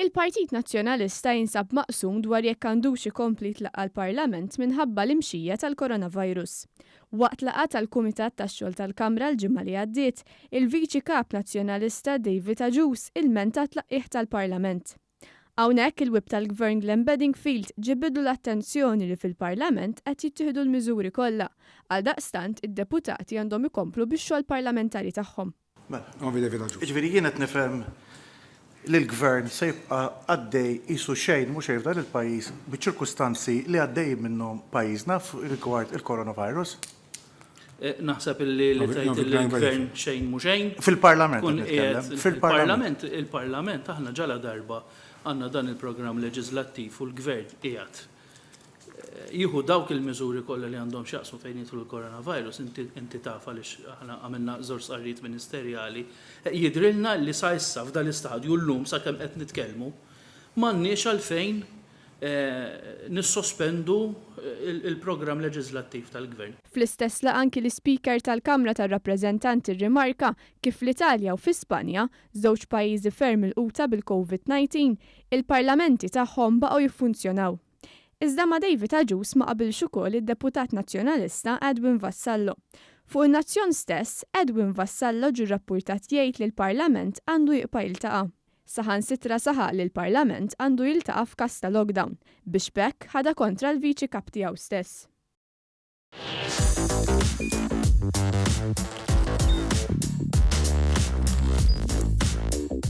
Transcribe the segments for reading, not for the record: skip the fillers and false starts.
Il-Partit Nazzjonalista jinsab maqsum dwar jekk għandux ikompli tlaqgħa l-Parlament minħabba l-imxija tal-Coronavirus. Waqt laqgħa tal-Kumitat tax-xogħol tal-Kamra l-ġimgħa li għaddiet, il-Viċi Kap Nazzjonalista David Agius ilmenta t-tlaqqigħ tal-Parlament. Hawnhekk il-wib tal-Gvern Glenn Bedingfield ġibbidu l-attenzjoni li fil-Parlament qed jittieħdu l-miżuri kollha. Għaldaqstant id-deputati għandhom ikomplu bix-xogħol parlamentari tagħhom. Ġifieri jien qed nifhem li l-gvern se jibqa' għaddej qisu xejn mhux f'dan il-pajjiż biċ-ċirkustanzi li għaddej minnhom pajjiżna rigward il-Coronavirus? Naħseb li tgħid il-gvern xejn mhu xejn. Fil-Parlament. Il-Parlament aħna ġala darba għandna dan il-programm leġislattiv u l-gvern qiegħed jieħu dawk il-miżuri kollha li għandhom x'jaqsmu fejn jidħlu l-Coronavirus, inti taf għaliex aħna għamilna żewġ sqarrijiet ministerjali, jidrilna li sa issa f'dan l-istadju llum sakemm qed nitkellmu m'għandniex għalfejn nissospendu il-programm leġislattiv tal-Gvern. Fl-istess laqgħa anki l-Speaker tal-Kamra tar-Rappreżentanti rrimarka kif fl-Italja u fl-Ispanja, żewġ pajjiżi ferm il-quta bil-COVID-19, il-parlamenti tagħhom baqgħu jiffunzjonaw. Iżda ma' David Agius ma qabilx ukoll id-deputat Nazzjonalista Edwin Vassallo. Fuq in-nazzjon stess, Edwin Vassallo ġie rrappurtat jgħid li l-Parlament għandu jibqa' jiltaqa'. Saħansitra saħaq li l-Parlament għandu jiltaqa' f'każ ta' lockdown biex b'hekk ħada kontra l-Viċi Kap tiegħu stess.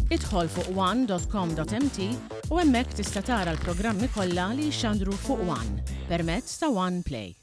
Idħol fuq one.com.mt u hemmhekk tista' tara l-programmi kollha li jxandru fuq One permezz ta' One Play.